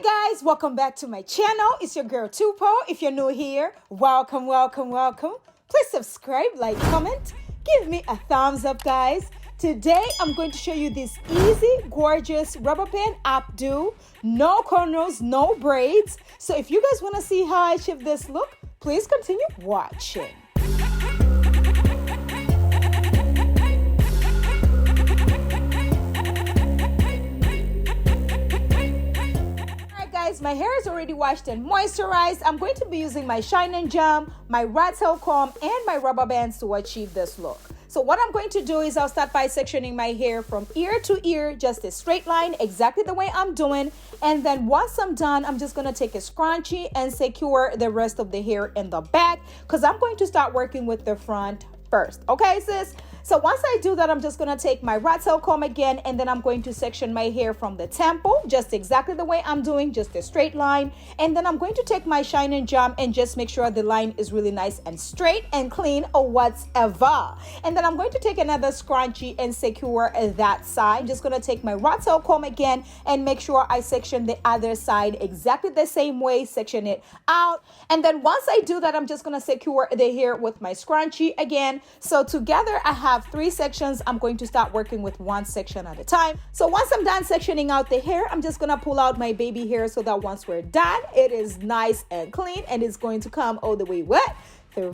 Guys, welcome back to my channel. It's your girl Tupo. If you're new here, welcome. Please subscribe, like, comment, give me a thumbs up, guys. Today I'm going to show you this easy, gorgeous rubber band updo. No cornrows, no braids. So if you guys want to see how I achieve this look, please continue watching. My hair is already washed and moisturized. I'm going to be using my Shine and Jam, my rat tail comb, and my rubber bands to achieve this look. So what I'm going to do is I'll start by sectioning my hair from ear to ear, just a straight line, exactly the way I'm doing. And then once I'm done, I'm just going to take a scrunchie and secure the rest of the hair in the back, because I'm going to start working with the front first. Okay, sis? So once I do that, I'm just going to take my rat tail comb again, and then I'm going to section my hair from the temple, just exactly the way I'm doing, just a straight line. And then I'm going to take my Shine and Jam and just make sure the line is really nice and straight and clean or whatever. And then I'm going to take another scrunchie and secure that side. I'm just going to take my rat tail comb again and make sure I section the other side exactly the same way, section it out. And then once I do that, I'm just going to secure the hair with my scrunchie again. So together I have 3 sections. I'm going to start working with 1 section at a time. So once I'm done sectioning out the hair, I'm just gonna pull out my baby hair so that once we're done, it is nice and clean and it's going to come all the way wet through.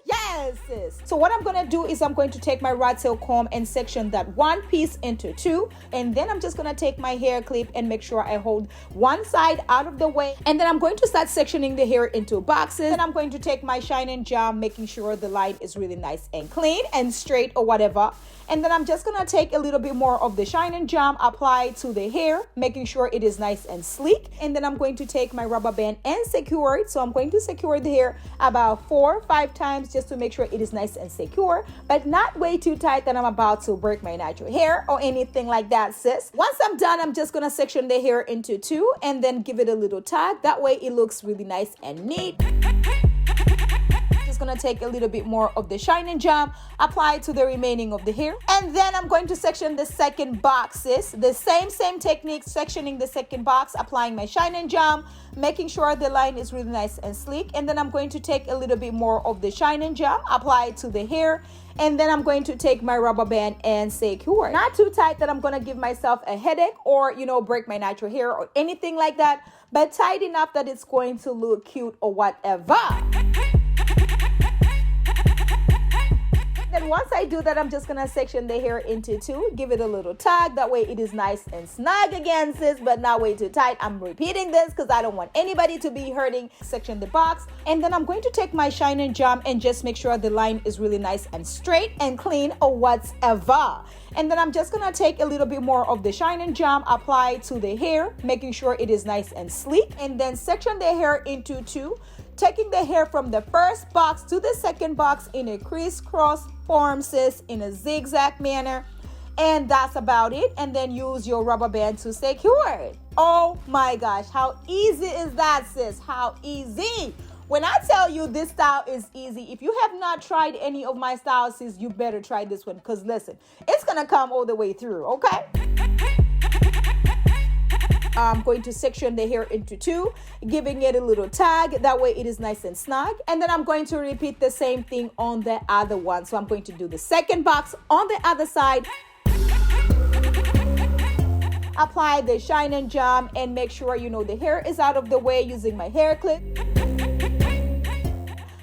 Yes, sis. So what I'm gonna do is I'm going to take my rat tail comb and section that one piece into 2, and then I'm just gonna take my hair clip and make sure I hold one side out of the way, and then I'm going to start sectioning the hair into boxes. And I'm going to take my Shine and Jam, making sure the line is really nice and clean and straight or whatever. And then I'm just gonna take a little bit more of the Shine and Jam, apply to the hair, making sure it is nice and sleek. And then I'm going to take my rubber band and secure it. So I'm going to secure the hair about 4 or 5 times just to make sure it is nice and secure, but not way too tight that I'm about to break my natural hair or anything like that, sis. Once I'm done, I'm just gonna section the hair into 2 and then give it a little tug. That way it looks really nice and neat. Gonna take a little bit more of the Shine and Jam, apply it to the remaining of the hair, and then I'm going to section the second boxes. The same technique, sectioning the second box, applying my Shine and Jam, making sure the line is really nice and sleek. And then I'm going to take a little bit more of the Shine and Jam, apply it to the hair, and then I'm going to take my rubber band and secure. Not too tight that I'm gonna give myself a headache or, you know, break my natural hair or anything like that, but tight enough that it's going to look cute or whatever. Then once I do that, I'm just gonna section the hair into 2, give it a little tug. That way it is nice and snug again, sis, but not way too tight. I'm repeating this because I don't want anybody to be hurting. Section the box, and then I'm going to take my Shine and Jam and just make sure the line is really nice and straight and clean or whatever. And then I'm just gonna take a little bit more of the Shine and Jam, apply to the hair, making sure it is nice and sleek, and then section the hair into 2, taking the hair from the first box to the second box in a crisscross form, sis, in a zigzag manner. And that's about it. And then use your rubber band to secure it. Oh my gosh, how easy is that, sis? How easy. When I tell you this style is easy, if you have not tried any of my styles, sis, you better try this one, because listen, it's gonna come all the way through, okay? I'm going to section the hair into 2, giving it a little tag. That way it is nice and snug. And then I'm going to repeat the same thing on the other one. So I'm going to do the second box on the other side. Apply the Shine and Jam and make sure, you know, the hair is out of the way using my hair clip.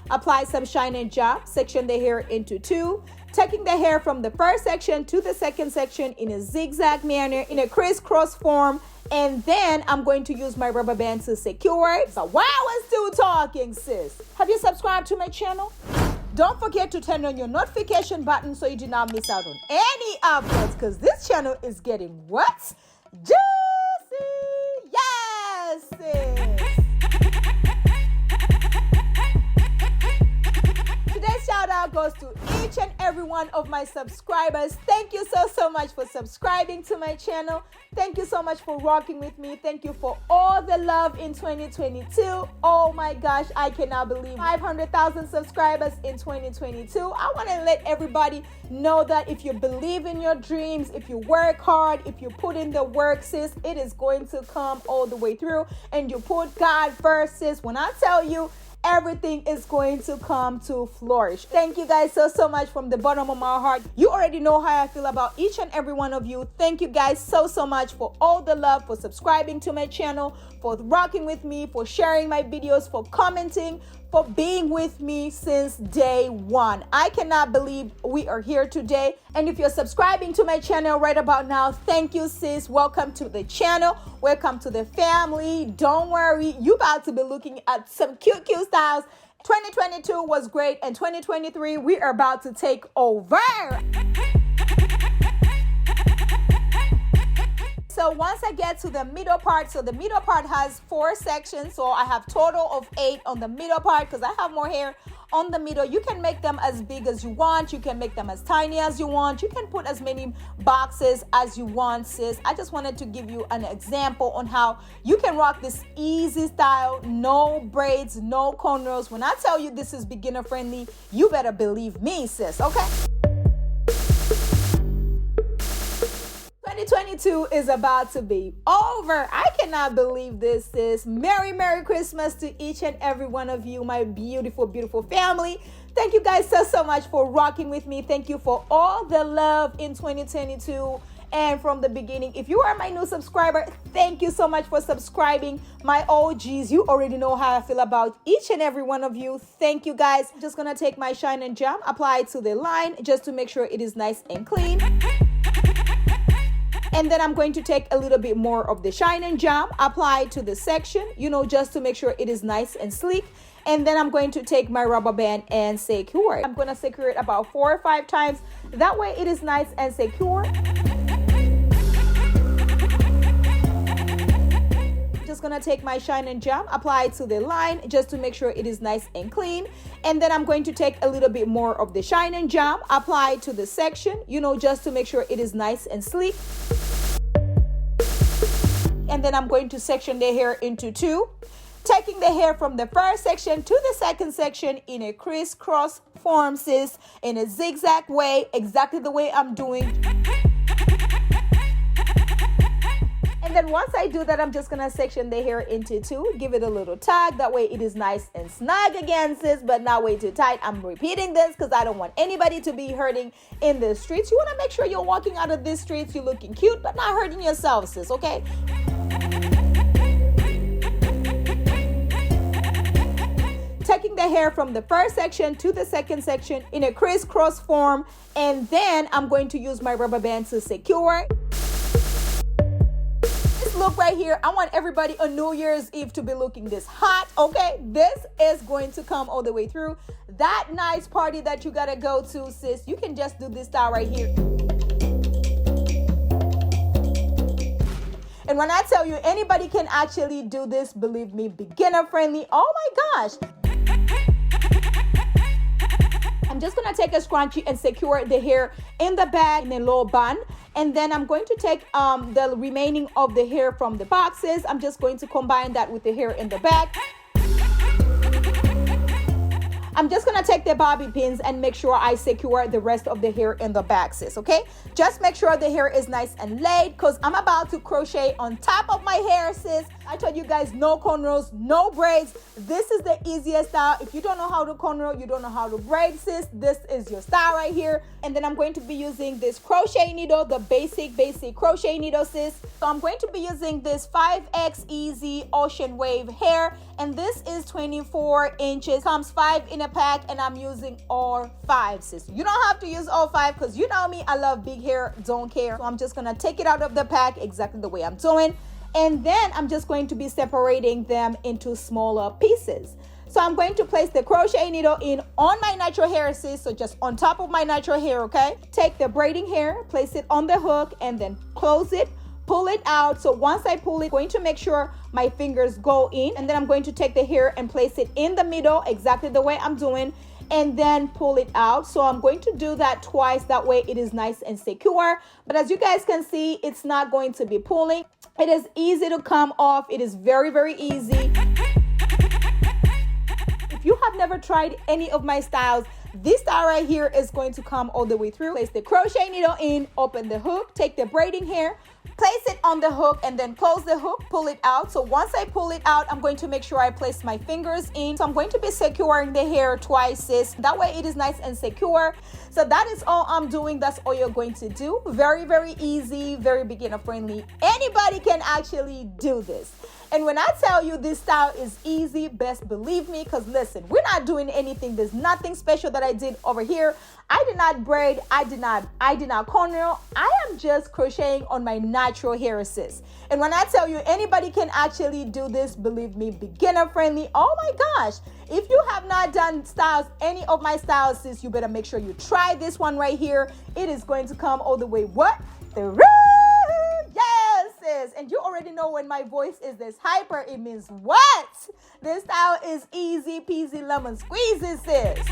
Apply some Shine and Jam, section the hair into 2, taking the hair from the first section to the second section in a zigzag manner, in a crisscross form. And then I'm going to use my rubber band to secure it. So while we're still talking, sis, have you subscribed to my channel? Don't forget to turn on your notification button so you do not miss out on any uploads, because this channel is getting what? Juicy! Yes, sis! Today's shout out goes to each and every every one of my subscribers. Thank you so much for subscribing to my channel. Thank you so much for rocking with me. Thank you for all the love in 2022. Oh my gosh, I cannot believe 500,000 subscribers in 2022. I want to let everybody know that if you believe in your dreams, if you work hard, if you put in the work, sis, it is going to come all the way through. And you put God first, sis. When I tell you, everything is going to come to flourish. Thank you guys so much from the bottom of my heart. You already know how I feel about each and every one of you. Thank you guys so much for all the love, for subscribing to my channel, for rocking with me, for sharing my videos, for commenting, for being with me since day one. I cannot believe we are here today. And if you're subscribing to my channel right about now, thank you, sis. Welcome to the channel. Welcome to the family. Don't worry, you're about to be looking at some cute styles. 2022 was great, and 2023 we are about to take over. So once I get to the middle part, so the middle part has 4 sections, so I have total of 8 on the middle part because I have more hair on the middle. You can make them as big as you want. You can make them as tiny as you want. You can put as many boxes as you want, sis. I just wanted to give you an example on how you can rock this easy style, no braids, no cornrows. When I tell you this is beginner friendly, you better believe me, sis, okay? 2022 is about to be over. I cannot believe this, sis. Merry Christmas to each and every one of you, my beautiful family. Thank you guys so much for rocking with me. Thank you for all the love in 2022 and from the beginning. If you are my new subscriber, thank you so much for subscribing. My OGs, you already know how I feel about each and every one of you. Thank you guys. I'm just gonna take my shine and jam, apply it to the line just to make sure it is nice and clean. And then I'm going to take a little bit more of the shine and jam, apply it to the section, just to make sure it is nice and sleek. And then I'm going to take my rubber band and secure it. I'm going to secure it about 4 or 5 times. That way it is nice and secure. Just gonna take my shine and jam, apply it to the line just to make sure it is nice and clean. And then I'm going to take a little bit more of the shine and jam, apply it to the section, just to make sure it is nice and sleek. And then I'm going to section the hair into 2, taking the hair from the first section to the second section in a crisscross form, sis, in a zigzag way, exactly the way I'm doing. And then once I do that, I'm just gonna section the hair into 2, give it a little tug. That way it is nice and snug again, sis, but not way too tight. I'm repeating this because I don't want anybody to be hurting in the streets. You wanna make sure you're walking out of these streets, you're looking cute, but not hurting yourself, sis, okay? Taking the hair from the first section to the second section in a crisscross form, and then I'm going to use my rubber band to secure. Look right here, I want everybody on New Year's Eve to be looking this hot, okay? This is going to come all the way through. That nice party that you gotta go to, sis, you can just do this style right here. And when I tell you anybody can actually do this, believe me, beginner friendly. Oh my gosh. I'm just gonna take a scrunchie and secure the hair in the back in a low bun. And then I'm going to take the remaining of the hair from the boxes. I'm just going to combine that with the hair in the back. I'm just gonna take the bobby pins and make sure I secure the rest of the hair in the back, sis, okay? Just make sure the hair is nice and laid because I'm about to crochet on top of my hair, sis. I told you guys no cornrows, no braids. This is the easiest style. If you don't know how to cornrow, you don't know how to braid, sis, this is your style right here. And then I'm going to be using this crochet needle, the basic crochet needle, sis. So I'm going to be using this 5X Easy Ocean Wave hair, and this is 24 inches. Comes 5 in a pack, and I'm using all 5, sis. You don't have to use all 5 because you know me, I love big hair, don't care. So I'm just gonna take it out of the pack exactly the way I'm doing. And then I'm just going to be separating them into smaller pieces. So I'm going to place the crochet needle in on my natural hair, sis. So just on top of my natural hair, okay? Take the braiding hair, place it on the hook, and then close it, pull it out. So once I pull it, I'm going to make sure my fingers go in, and then I'm going to take the hair and place it in the middle exactly the way I'm doing. and then pull it out. So I'm going to do that twice. That way it is nice and secure. But as you guys can see, it's not going to be pulling. It is easy to come off. It is very, very easy. If you have never tried any of my styles, this style right here is going to come all the way through. Place the crochet needle in, open the hook, take the braiding hair, place it on the hook, and then close the hook, pull it out. So once I pull it out, I'm going to make sure I place my fingers in. So I'm going to be securing the hair twice, sis. That way it is nice and secure. So that is all I'm doing. That's all you're going to do. Very, very easy, very beginner friendly. Anybody can actually do this. And when I tell you this style is easy, best believe me, because listen, we're not doing anything. There's nothing special that I did over here. I did not braid. I did not cornrow. I am just crocheting on my natural hair, sis. And when I tell you anybody can actually do this, believe me, beginner friendly. Oh my gosh. If you have not done styles, any of my styles, sis, you better make sure you try this one right here. It is going to come all the way what? Through. Yes, sis. And you already know when my voice is this hyper, it means what? This style is easy peasy lemon squeezy, sis.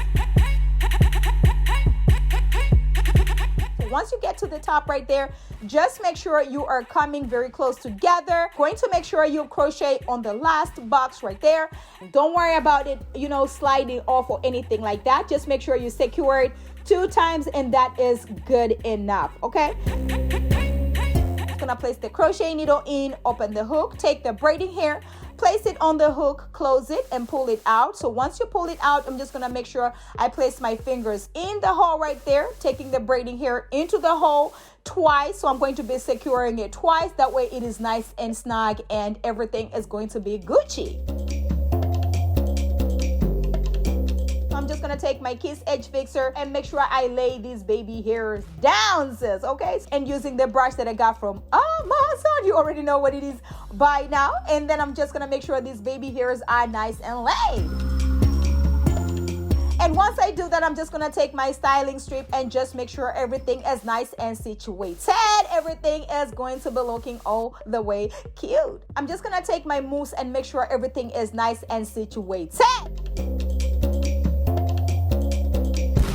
So once you get to the top right there, just make sure you are coming very close together. Going to make sure you crochet on the last box right there. Don't worry about it, sliding off or anything like that. Just make sure you secure it 2 times and that is good enough, okay? Gonna place the crochet needle in, open the hook, take the braiding hair, place it on the hook, close it and pull it out. So once you pull it out, I'm just gonna make sure I place my fingers in the hole right there, taking the braiding hair into the hole twice. So I'm going to be securing it twice. That way it is nice and snug and everything is going to be Gucci. I'm just gonna take my Kiss Edge Fixer and make sure I lay these baby hairs down, sis, okay? And using the brush that I got from Amazon, you already know what it is by now. And then I'm just gonna make sure these baby hairs are nice and laid. And once I do that, I'm just gonna take my styling strip and just make sure everything is nice and situated. Everything is going to be looking all the way cute. I'm just gonna take my mousse and make sure everything is nice and situated.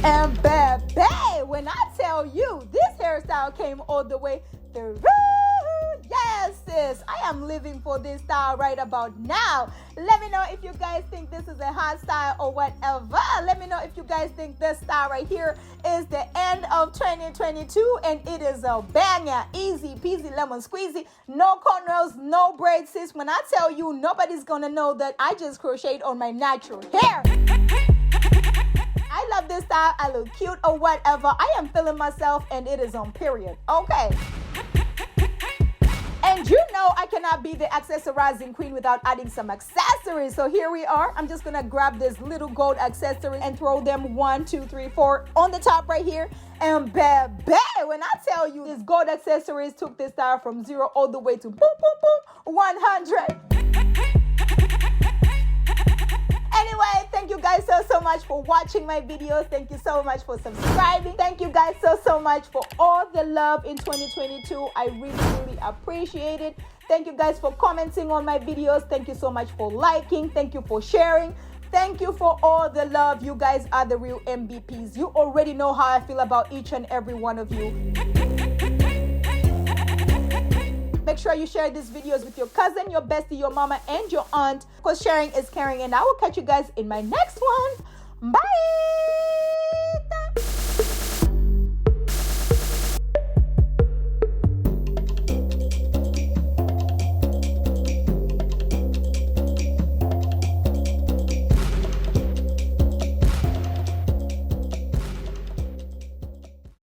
And baby, when I tell you this hairstyle came all the way through, yes, sis, I am living for this style right about now. Let me know if you guys think this is a hot style or whatever. Let me know if you guys think this style right here is the end of 2022 and it is a banger, easy peasy lemon squeezy, no cornrows, no braids, sis. When I tell you, nobody's gonna know that I just crocheted on my natural hair. I love this style. I look cute or whatever. I am feeling myself and it is on period. Okay. And you know I cannot be the accessorizing queen without adding some accessories. So here we are. I'm just going to grab this little gold accessory and throw them 1, 2, 3, 4 on the top right here. And baby, when I tell you this gold accessories took this style from 0 all the way to boom, boom, boom, 100. Anyway, thank you guys so much for watching my videos. Thank you so much for subscribing. Thank you guys so much for all the love in 2022. I really appreciate it. Thank you guys for commenting on my videos. Thank you so much for liking. Thank you for sharing. Thank you for all the love. You guys are the real MVPs. You already know how I feel about each and every one of you. Make sure you share these videos with your cousin, your bestie, your mama, and your aunt, because sharing is caring. And I will catch you guys in my next one. Bye.